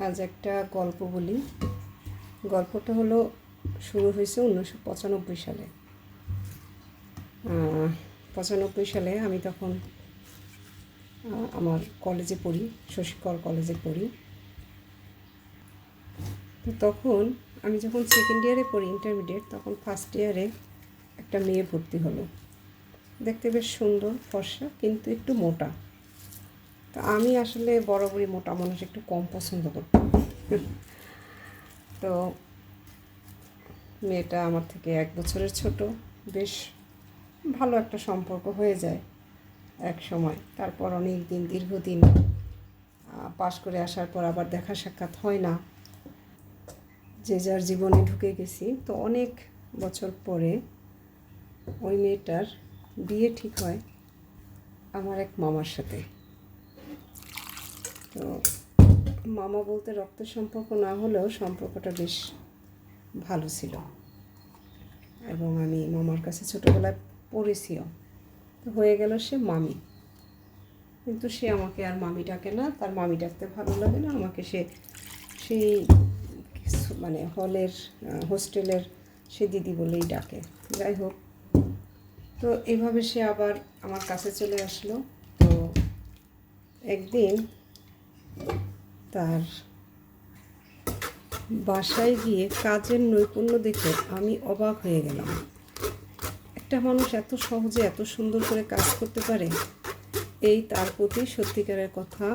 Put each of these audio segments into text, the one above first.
আজ একটা গল্প বলি। গল্পটা হলো শুরু হয়েছে 1995 সালে। 95 সালে আমি তখন আমার কলেজে পড়ি, শশীকর কলেজে পড়ি। তো তখন আমি যখন সেকেন্ড ইয়ারে পড়ি, ইন্টারমিডিয়েট, তখন ফার্স্ট ইয়ারে একটা মেয়ে ভর্তি হলো। দেখতে বেশ সুন্দর, ফর্সা, কিন্তু একটু মোটা। তো আমি আসলে বরাবরই মোটা মানুষ একটু কম পছন্দ করতাম। তো মেয়েটা আমার থেকে 1 বছরের ছোট। বেশ ভালো একটা সম্পর্ক হয়ে যায় এক সময়। তারপর অনেক দিন, দীর্ঘদিন পাশ করে আসার পর আবার দেখা সাক্ষাৎ হয় না, যে যার জীবনে ঢুকে গেছি। তো অনেক বছর পরে ওই মেয়েটার বিয়ে ঠিক হয় আমার এক মামার সাথে। তো মামা বলতে রক্তের সম্পর্ক না হলেও সম্পর্কটা বেশ ভালো ছিল, এবং আমি মামার কাছে ছোটোবেলায় পড়েছিও। তো হয়ে গেল সে মামি। কিন্তু সে আমাকে আর মামি ডাকে না, তার মামি ডাকতে ভালো লাগে না আমাকে। সেই মানে হোস্টেলের সে দিদি বলেই ডাকে। যাই হোক, তো এইভাবে সে আবার আমার কাছে চলে আসলো। তো একদিন তার বাসায় গিয়ে কাজের নৈপুণ্য দেখে আমি অবাক হয়ে গেলাম। একটা মানুষ এত সহজে এত সুন্দর করে কাজ করতে পারে, এই তার প্রতি সত্যিকারের কথা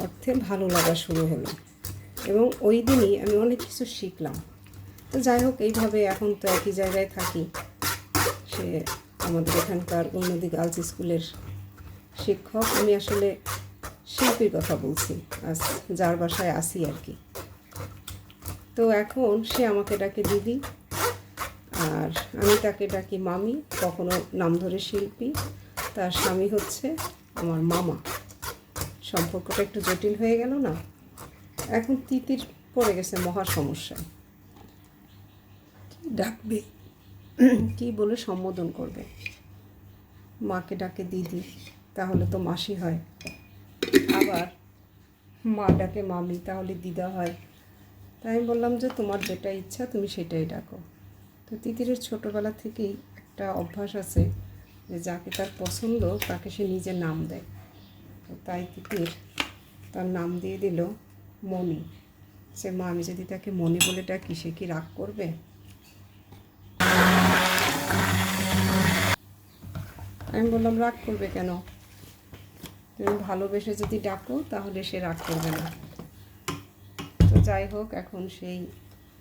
অর্থে ভালো লাগা শুরু হলো। এবং ওই দিনই আমি অনেক কিছু শিখলাম। তো যাই হোক, এইভাবে এখন তো একই জায়গায় থাকি। সে আমাদের এখানকার উন্নতি গার্লস স্কুলের শিক্ষক। আমি আসলে শিল্পীর কথা বলছি, আজ যার বাসায় আসি আর কি। তো এখন সে আমাকে ডাকে দিদি, আর আমি তাকে ডাকি মামি, কখনো নাম ধরে শিল্পী। তার স্বামী হচ্ছে আমার মামা। সম্পর্কটা একটু জটিল হয়ে গেল না? এখন তিতির পড়ে গেছে মহা সমস্যায়। কী ডাকবে, কী বলে সম্বোধন করবে? মাকে ডাকে দিদি, তাহলে তো মাসি হয়। আবার মা ডাকে মামি, তাহলে দিদা হয়। তাই আমি বললাম যে তোমার যেটা ইচ্ছা তুমি সেটাই ডাকো। তো তিতিরের ছোটোবেলা থেকেই একটা অভ্যাস আছে যে যাকে তার পছন্দ তাকে সে নিজের নাম দেয়। তো তাই তিতির তার নাম দিয়ে দিল মনি। সে মা, আমি যদি তাকে মনি বলে ডাকি সে কি রাগ করবে? আমি বললাম, রাগ করবে কেন? তুমি ভালোবেসে যদি ডাকো তাহলে সে রাগ করবে না। তো যাই হোক, এখন সেই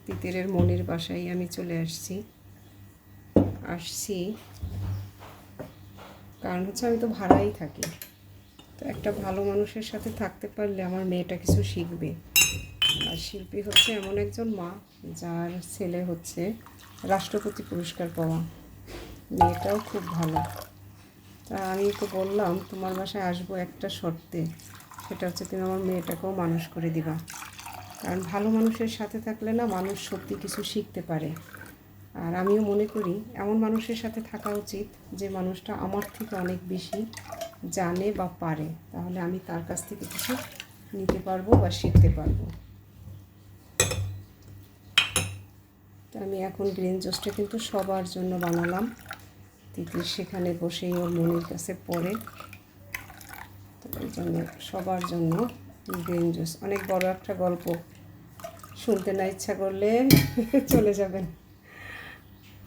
তিতিরের মনির বাসায় আমি চলে আসছি কারণ হচ্ছে আমি তো ভাড়াই থাকি। তো একটা ভালো মানুষের সাথে থাকতে পারলে আমার মেয়েটা কিছু শিখবে। আর শিল্পী হচ্ছে এমন একজন মা যার ছেলে হচ্ছে রাষ্ট্রপতি পুরস্কার পাওয়া। মেয়েটাও খুব ভালো। তা আমি তো বললাম তোমার বাসায় আসবো একটা শর্তে, সেটা হচ্ছে তুমি আমার মেয়েটাকেও মানুষ করে দিবা। কারণ ভালো মানুষের সাথে থাকলে না মানুষ সত্যি কিছু শিখতে পারে। আর আমিও মনে করি এমন মানুষের সাথে থাকা উচিত যে মানুষটা আমার থেকে অনেক বেশি জানে বা পারে, তাহলে আমি তার কাছ থেকে কিছু নিতে পারবো বা শিখতে পারবো। তো আমি এখন গ্রিন জুসটা কিন্তু সবার জন্য বানালাম। তিতির সেখানে বসেই ওর মনির কাছে পড়ে, তো এই জন্য সবার জন্য গ্রিন জুস। অনেক বড় একটা গল্প, শুনতে না ইচ্ছা করলে চলে যাবেন।